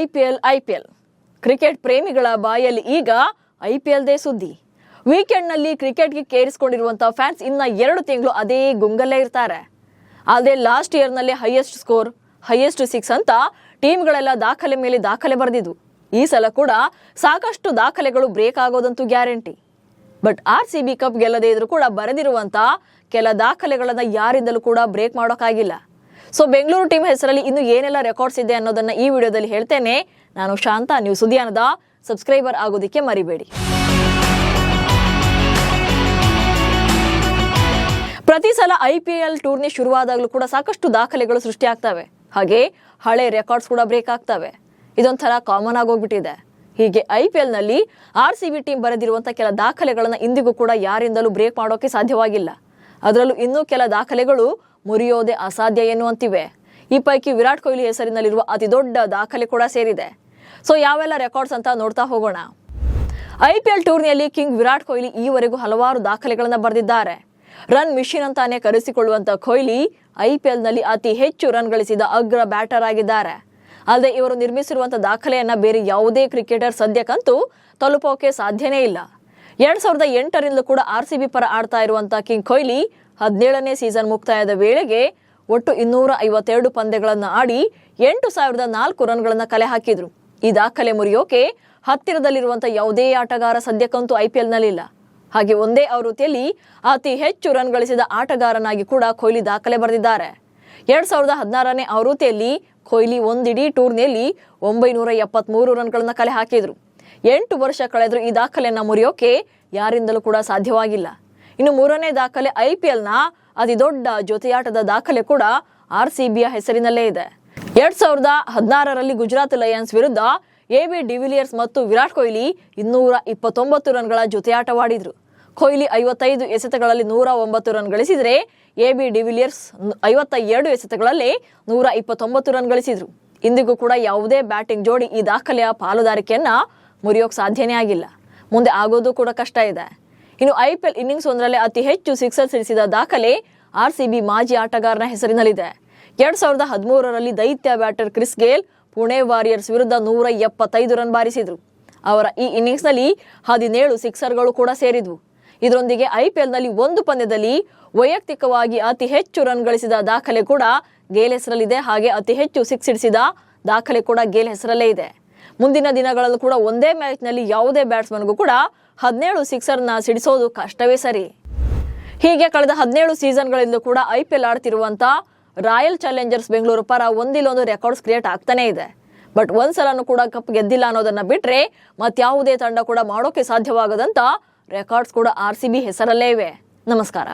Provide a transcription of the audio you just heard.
IPL cricket ಪ್ರೇಮಿಗಳ ಬಾಯಲ್ಲಿ ಈಗ ಐಪಿಎಲ್ದೇ ಸುದ್ದಿ. ವೀಕೆಂಡ್ನಲ್ಲಿ ಕ್ರಿಕೆಟ್ಗೆ ಕೇರಿಸಿಕೊಂಡಿರುವಂತಹ ಫ್ಯಾನ್ಸ್ ಇನ್ನ 2 ತಿಂಗಳು ಅದೇ ಗುಂಗಲ್ಲೇ ಇರ್ತಾರೆ. ಆದರೆ ಲಾಸ್ಟ್ ಇಯರ್ನಲ್ಲಿ ಹೈಯೆಸ್ಟ್ ಸ್ಕೋರ್, ಹೈಯೆಸ್ಟ್ 6 ಅಂತ ಟೀಮ್ಗಳೆಲ್ಲ ದಾಖಲೆ ಮೇಲೆ ದಾಖಲೆ ಬರೆದಿದ್ವು. ಈ ಸಲ ಕೂಡ ಸಾಕಷ್ಟು ದಾಖಲೆಗಳು ಬ್ರೇಕ್ ಆಗೋದಂತೂ ಗ್ಯಾರಂಟಿ. ಬಟ್ RCB ಕಪ್ ಗೆಲ್ಲದೇ ಇದ್ರೂ ಕೂಡ ಬರೆದಿರುವಂತ ಕೆಲ ದಾಖಲೆಗಳನ್ನ ಯಾರಿಂದಲೂ ಕೂಡ ಬ್ರೇಕ್ ಮಾಡೋಕ್ಕಾಗಿಲ್ಲ. ಸೊ ಬೆಂಗಳೂರು ಟೀಮ್ ಹೆಸರಲ್ಲಿ ಇನ್ನು ಏನೆಲ್ಲ ರೆಕಾರ್ಡ್ಸ್ ಇದೆ ಅನ್ನೋದನ್ನ ಈ ವಿಡಿಯೋದಲ್ಲಿ ಹೇಳ್ತೇನೆ. ನಾನು ಶಾಂತ, ನೀವು ಸುದ್ದಿಯಾನದ ಸಬ್ಸ್ಕ್ರೈಬರ್ ಆಗೋದಕ್ಕೆ ಮರಿಬೇಡಿ. ಪ್ರತಿ ಸಲ IPL ಟೂರ್ನಿ ಶುರುವಾದಾಗಲೂ ಕೂಡ ಸಾಕಷ್ಟು ದಾಖಲೆಗಳು ಸೃಷ್ಟಿಯಾಗ್ತವೆ, ಹಾಗೆ ಹಳೆ ರೆಕಾರ್ಡ್ಸ್ ಕೂಡ ಬ್ರೇಕ್ ಆಗ್ತವೆ. ಇದೊಂಥರ ಕಾಮನ್ ಆಗೋಗ್ಬಿಟ್ಟಿದೆ. ಹೀಗೆ IPL ನಲ್ಲಿ RCB ಟೀಮ್ ಬರೆದಿರುವಂತ ಕೆಲ ದಾಖಲೆಗಳನ್ನ ಇಂದಿಗೂ ಕೂಡ ಯಾರಿಂದಲೂ ಬ್ರೇಕ್ ಮಾಡೋಕೆ ಸಾಧ್ಯವಾಗಿಲ್ಲ. ಅದರಲ್ಲೂ ಇನ್ನೂ ಕೆಲ ದಾಖಲೆಗಳು ಮುರಿಯೋದೇ ಅಸಾಧ್ಯ ಎನ್ನುವಂತಿವೆ. ಈ ಪೈಕಿ ವಿರಾಟ್ ಕೊಹ್ಲಿ ಹೆಸರಿನಲ್ಲಿರುವ ಅತಿ ದೊಡ್ಡ ದಾಖಲೆ ಕೂಡ ಸೇರಿದೆ. ಸೊ ಯಾವೆಲ್ಲ ರೆಕಾರ್ಡ್ಸ್ ಅಂತ ನೋಡ್ತಾ ಹೋಗೋಣ. IPL ಟೂರ್ನಿಯಲ್ಲಿ ಕಿಂಗ್ ವಿರಾಟ್ ಕೊಹ್ಲಿ ಈವರೆಗೂ ಹಲವಾರು ದಾಖಲೆಗಳನ್ನ ಬರೆದಿದ್ದಾರೆ. ರನ್ ಮಿಷಿನ್ ಅಂತಾನೆ ಕರೆಸಿಕೊಳ್ಳುವಂತ ಕೊಹ್ಲಿ IPL ನಲ್ಲಿ ಅತಿ ಹೆಚ್ಚು ರನ್ ಗಳಿಸಿದ ಅಗ್ರ ಬ್ಯಾಟರ್ ಆಗಿದ್ದಾರೆ. ಅಲ್ಲದೆ ಇವರು ನಿರ್ಮಿಸಿರುವಂತಹ ದಾಖಲೆಯನ್ನ ಬೇರೆ ಯಾವುದೇ ಕ್ರಿಕೆಟರ್ ಸದ್ಯಕ್ಕಂತೂ ತಲುಪೋಕೆ ಸಾಧ್ಯನೇ ಇಲ್ಲ. 2008ರಿಂದಲೂ ಕೂಡ RCB ಪರ ಆಡ್ತಾ ಇರುವಂತಹ ಕಿಂಗ್ ಕೊಹ್ಲಿ 17ನೇ ಸೀಸನ್ ಮುಕ್ತಾಯದ ವೇಳೆಗೆ ಒಟ್ಟು 252 ಪಂದ್ಯಗಳನ್ನು ಆಡಿ 8004 ರನ್ಗಳನ್ನ ಕಲೆ ಹಾಕಿದ್ರು. ಈ ದಾಖಲೆ ಮುರಿಯೋಕೆ ಹತ್ತಿರದಲ್ಲಿರುವಂತಹ ಯಾವುದೇ ಆಟಗಾರ ಸದ್ಯಕ್ಕಂತೂ IPL ನಲ್ಲಿಲ್ಲ. ಹಾಗೆ ಒಂದೇ ಆವೃತ್ತಿಯಲ್ಲಿ ಅತಿ ಹೆಚ್ಚು ರನ್ ಗಳಿಸಿದ ಆಟಗಾರನಾಗಿ ಕೂಡ ಕೊಹ್ಲಿ ದಾಖಲೆ ಬರೆದಿದ್ದಾರೆ. 2016ನೇ ಆವೃತ್ತಿಯಲ್ಲಿ ಕೊಹ್ಲಿ ಒಂದಿಡೀ ಟೂರ್ನಿಯಲ್ಲಿ 973 ರನ್ಗಳನ್ನ ಕಲೆ ಹಾಕಿದ್ರು. 8 ವರ್ಷ ಕಳೆದ್ರು ಈ ದಾಖಲೆಯನ್ನ ಮುರಿಯೋಕೆ ಯಾರಿಂದಲೂ ಕೂಡ ಸಾಧ್ಯವಾಗಿಲ್ಲ. ಇನ್ನು 3ನೇ ದಾಖಲೆ IPLನ ಅತಿ ದೊಡ್ಡ ಜೊತೆಯಾಟದ ದಾಖಲೆ ಕೂಡ RCBಯ ಹೆಸರಿನಲ್ಲೇ ಇದೆ. 2016ರಲ್ಲಿ ಗುಜರಾತ್ ಲಯನ್ಸ್ ವಿರುದ್ಧ AB ಡಿವಿಲಿಯರ್ಸ್ ಮತ್ತು ವಿರಾಟ್ ಕೊಹ್ಲಿ 229 ರನ್ಗಳ ಜೊತೆಯಾಟವಾಡಿದ್ರು. ಕೊಹ್ಲಿ 55 ಎಸೆತಗಳಲ್ಲಿ 109 ರನ್ ಗಳಿಸಿದ್ರೆ AB ಡಿವಿಲಿಯರ್ಸ್ 52 ಎಸೆತಗಳಲ್ಲಿ 129 ರನ್ ಗಳಿಸಿದ್ರು. ಇಂದಿಗೂ ಕೂಡ ಯಾವುದೇ ಬ್ಯಾಟಿಂಗ್ ಜೋಡಿ ಈ ದಾಖಲೆಯ ಪಾಲುದಾರಿಕೆಯನ್ನ ಮುರಿಯೋಕೆ ಸಾಧ್ಯನೇ ಆಗಿಲ್ಲ. ಮುಂದೆ ಆಗೋದು ಕೂಡ ಕಷ್ಟ ಇದೆ. ಇನ್ನು IPL ಇನ್ನಿಂಗ್ಸ್ ಒಂದರಲ್ಲೇ ಅತಿ ಹೆಚ್ಚು ಸಿಕ್ಸರ್ ಸಿಡಿಸಿದ ದಾಖಲೆ RCB ಮಾಜಿ ಆಟಗಾರನ ಹೆಸರಿನಲ್ಲಿದೆ. 2013ರಲ್ಲಿ ದೈತ್ಯ batter Chris Gayle Pune warriors ವಿರುದ್ಧ 175 ರನ್ ಬಾರಿಸಿದ್ರು. ಅವರ ಈ ಇನ್ನಿಂಗ್ಸ್ನಲ್ಲಿ 17 ಸಿಕ್ಸರ್ಗಳು ಕೂಡ ಸೇರಿದ್ವು. ಇದರೊಂದಿಗೆ IPL ನಲ್ಲಿ ಒಂದು ಪಂದ್ಯದಲ್ಲಿ ವೈಯಕ್ತಿಕವಾಗಿ ಅತಿ ಹೆಚ್ಚು ರನ್ ಗಳಿಸಿದ ದಾಖಲೆ ಕೂಡ ಗೇಲ್ ಹೆಸರಲ್ಲಿದೆ. ಹಾಗೆ ಅತಿ ಹೆಚ್ಚು ಸಿಕ್ಸ್ ಸಿಡಿಸಿದ ದಾಖಲೆ ಕೂಡ ಗೇಲ್ ಹೆಸರಲ್ಲೇ ಇದೆ. ಮುಂದಿನ ದಿನಗಳಲ್ಲೂ ಕೂಡ ಒಂದೇ ಮ್ಯಾಚ್ನಲ್ಲಿ ಯಾವುದೇ ಬ್ಯಾಟ್ಸ್ಮನ್ಗೂ ಕೂಡ 17 ಸಿಕ್ಸರ್ನ ಸಿಡಿಸೋದು ಕಷ್ಟವೇ ಸರಿ. ಹೀಗೆ ಕಳೆದ 17 ಸೀಸನ್ಗಳಿಂದ ಕೂಡ IPL ಆಡ್ತಿರುವಂತ ರಾಯಲ್ ಚಾಲೆಂಜರ್ಸ್ ಬೆಂಗಳೂರು ಪರ ಒಂದಿಲ್ಲೊಂದು ರೆಕಾರ್ಡ್ಸ್ ಕ್ರಿಯೇಟ್ ಆಗ್ತಾನೆ ಇದೆ. ಬಟ್ ಒಂದ್ಸಲನೂ ಕೂಡ ಕಪ್ ಗೆದ್ದಿಲ್ಲ ಅನ್ನೋದನ್ನ ಬಿಟ್ರೆ ಮತ್ಯಾವುದೇ ತಂಡ ಕೂಡ ಮಾಡೋಕೆ ಸಾಧ್ಯವಾಗದಂತ ರೆಕಾರ್ಡ್ಸ್ ಕೂಡ RCB ಹೆಸರಲ್ಲೇ ಇವೆ. ನಮಸ್ಕಾರ.